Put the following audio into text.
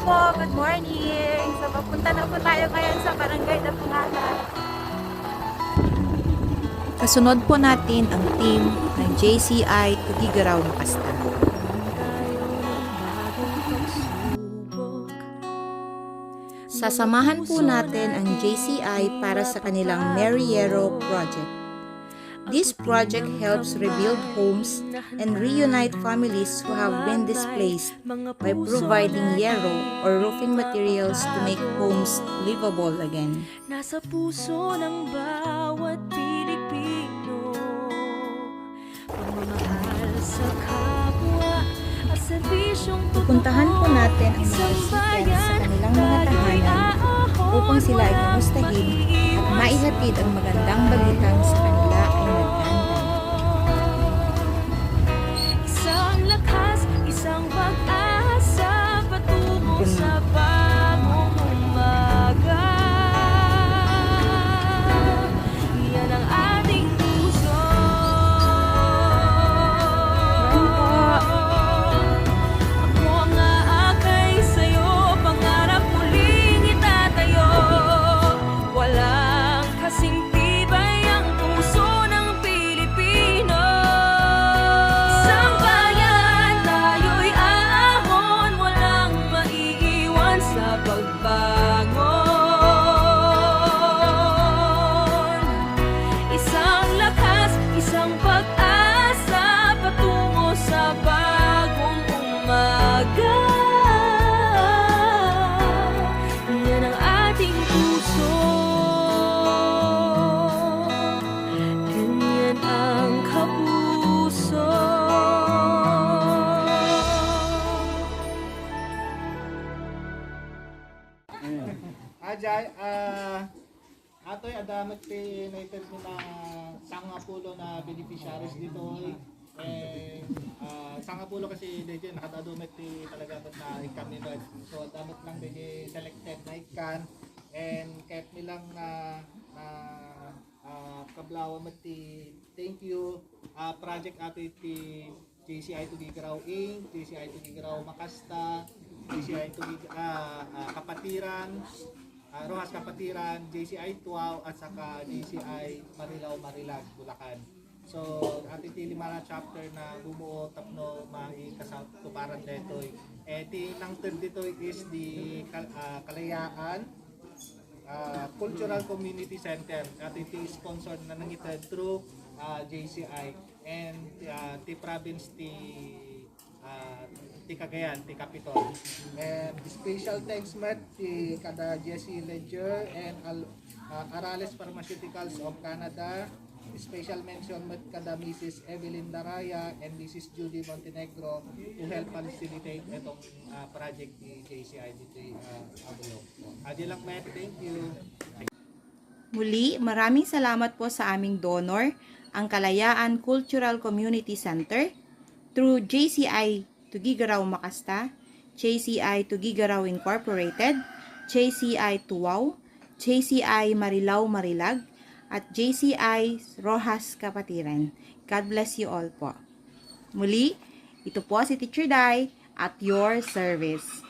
po, good morning. So, papunta na po tayo ngayon sa Barangay Dapunganan. Kasunod po natin ang team ng JCI Tugigaraw Macasta. Sasamahan po natin ang JCI para sa kanilang Merriero Project. This project helps rebuild homes and reunite families who have been displaced by providing yero or roofing materials to make homes livable again. Nasa puso ng bawat Pilipino, pagmamahal sa kapwa at serbisyong Pupuntahan po natin ang mga residents sa kanilang mga tahanan upang sila ay kamustahin at maihatid ang magandang balitang sa kanila ay nagkanta. Isang lakas, isang pag-asa patungo sa bagong umaga. Yan ang ating puso. Ako ang aakay sa'yo, pangarap muling itatayo. Walang kasing tibay ang puso ng Pilipino. Isang bayan, tayo'y aahon, walang maiiwan sa pagbangon. Isang lakas, isang pag-asa patungo sa bagong umaga. Yan ang ating puso. Ganyan ang kapuso. Ajay, ato'y adamat pinated mo na sangapulo na beneficiaries dito. Sangapulo kasi DJ nakadadumet talaga na ikan nila. So adamat lang DJ selected na ikan and kahit nilang na kablawa mati thank you project ato iti JCI Tugigaraw Inc., JCI Tugigaraw Macasta, JCI Kapatiran, Rojas Kapatiran, JCI Tuaw at saka JCI Marilao Marilag, Bulacan. So, at iti lima na chapter na bumuo tapno maikasaparan dito. Iti nang third dito is the Kalayaan Cultural Community Center. At iti sponsor na nangited through JCI and ti province ti Cagayan, ti Capitol. And special thanks met ti kada Jesse Ledger and Arales Pharmaceuticals of Canada. Special mention met kada Mrs. Evelyn Daraya and Mrs. Judy Montenegro to help facilitate itong project ni JCI dito Abulo. Adi lang met, thank you. Muli, maraming salamat po sa aming donor, ang Kalayaan Cultural Community Center, through JCI Tugigaraw Macasta, JCI Tugigaraw Incorporated, JCI Tuaw, JCI Marilao Marilag, at JCI Rojas Kapatiran. God bless you all po. Muli, ito po si Teacher Dai at your service.